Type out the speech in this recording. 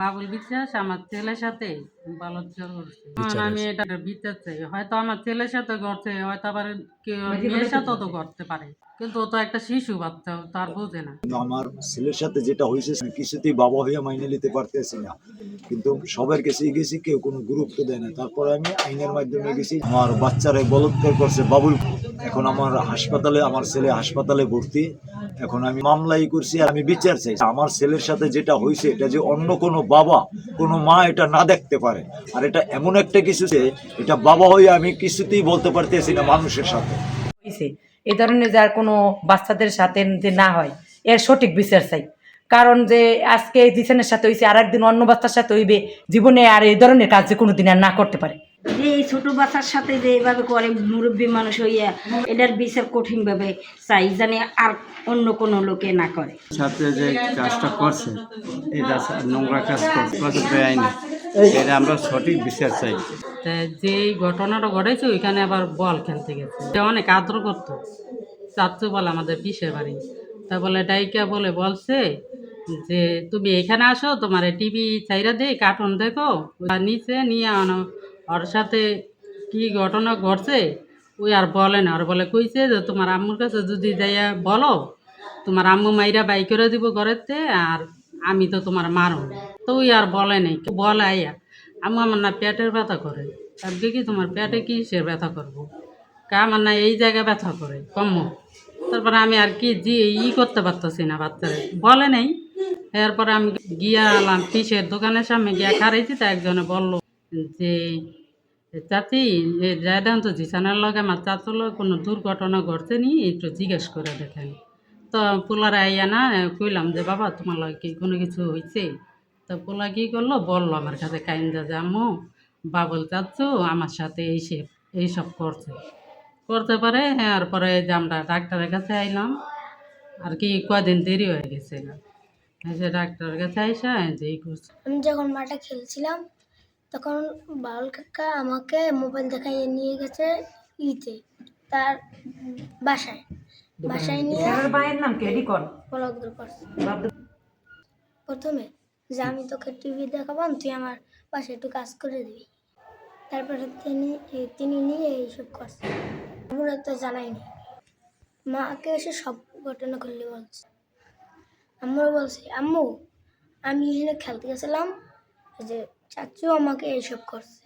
বাবুল বিশ্বাস আমার ছেলের সাথে বালচ্চর করছে। এখন আমি এটা বিচার চাই। হয়তো আমার ছেলের সাথে করছে, হয়তো আবার কেউ মেয়ের সাথেও তো করতে পারে, কিন্তু ও তো একটা শিশু বাচ্চা, ও তো আর বোঝে না। কিন্তু আমার ছেলের সাথে যেটা হয়েছে আমি কিছুতেই বাবা হইয়া মাইনে নিতে পারতেছি না, কিন্তু সবার কাছে গেছি, কেউ কোনো গুরুত্ব দেয় না। তারপরে আমি আইনের মাধ্যমে গেছি, আমার বাচ্চারে বলৎকার করছে বাবুল। এখন আমার হাসপাতালে, আমার ছেলে হাসপাতালে ভর্তি। এখন আমি মামলাই করছি আর আমি বিচার চাই। আমার ছেলের সাথে যেটা হয়েছে এটা যে অন্য কোনো বাবা, কোনো মা এটা না দেখতে পারে। আর এটা এমন একটা কিছু যে এটা বাবা হয়ে আমি কিছুতেই বলতে পারতেছি না মানুষের সাথে। এই ধরনের যার কোনো বাচ্চাদের সাথে যে না হয়, এর সঠিক বিচার চাই। কারণ যে আজকে এই জিসানের সাথে হয়েছে, আর একদিন অন্য বাচ্চার সাথে হইবে, জীবনে আর এই ধরনের কাজ যে কোনোদিন আর না করতে পারে। যে এই ছোট বাচ্চার সাথে যে এভাবে করে মুরব্বী মানুষ হইয়া, এটার বিচার কঠিনভাবে চাই, জানি আর অন্য কোনো লোকে না করে। সাথে যে কাজটা করছে, এটা নোংরা কাজ করছে বেআইনি, এটা আমরা সঠিক বিচার চাই। যে ঘটনাটা ঘটেছে ওইখানে আবার বল খেলতে গেছে, অনেক আদর করতো। চাচ্ছু বলে আমাদের পিসের বাড়ি, তা বলে ডাইকা বলে বলছে যে তুমি এখানে আসো, তোমার টিভি চাইরা দে, কার্টুন দেখো। নিচে নিয়ে আনো, ওর সাথে কি ঘটনা ঘটছে ওই আর বলে না। আর বলে কইছে যে তোমার আম্মুর কাছে যদি যাইয়া বলো, তোমার আম্মু মাইরা বাই করে দিব ঘরেতে, আর আমি তো তোমার মারো। তো ওই আর বলে নাই, বলে আইয়া আম্মু আমার না পেটের ব্যথা করে। তারপরে কি তোমার পেটে কিসের ব্যথা করবো? আমার না এই জায়গায় ব্যথা করে কম। তারপরে আমি আর কি করতে পারতেছি না, বাচ্চারা বলে নেই। এরপরে আমি গিয়া আলাম পিসের দোকানের সামনে গিয়া খারাইছি, তা একজনে বললো যে চাচি যাই দেন তো জিসানের লগে আমার চাচুর লগে কোনো দুর্ঘটনা ঘটছে নি, একটু জিজ্ঞেস করে দেখেন। তো পোলারে আইয়া না কইলাম যে বাবা তোমার লগে কি কোনো কিছু হয়েছে? তো পোলা কি করলো, বললো আমার কাছে কাইন্দা যে আম্মু বাবুল চাচ্ছু আমার সাথে এইসব করতে পারে। এরপরে যে আমরা ডাক্তারের কাছে আইলাম, আর কি কদিন দেরি হয়ে গেছে না, এসে ডাক্তারের কাছে আইসা যে করছে। আমি যখন মাঠে খেলছিলাম তখন বাউল কাকা আমাকে মোবাইল দেখাইয়ে নিয়ে গেছে তার বাসায় নিয়ে নাম কি বলদ করছে। প্রথমে যে আমি তোকে টিভি দেখাবো, তুই আমার বাসায় একটু কাজ করে দিবি। তারপরে তিনি নিয়ে এইসব করছে। আমরা তো জানাইনি, মাকে এসে সব ঘটনা খুললে বলছে। আম্মু বলছে আম্মু আমি এখানে খেলতে গেছিলাম, যে চাচু আমাকে এইসব করছে।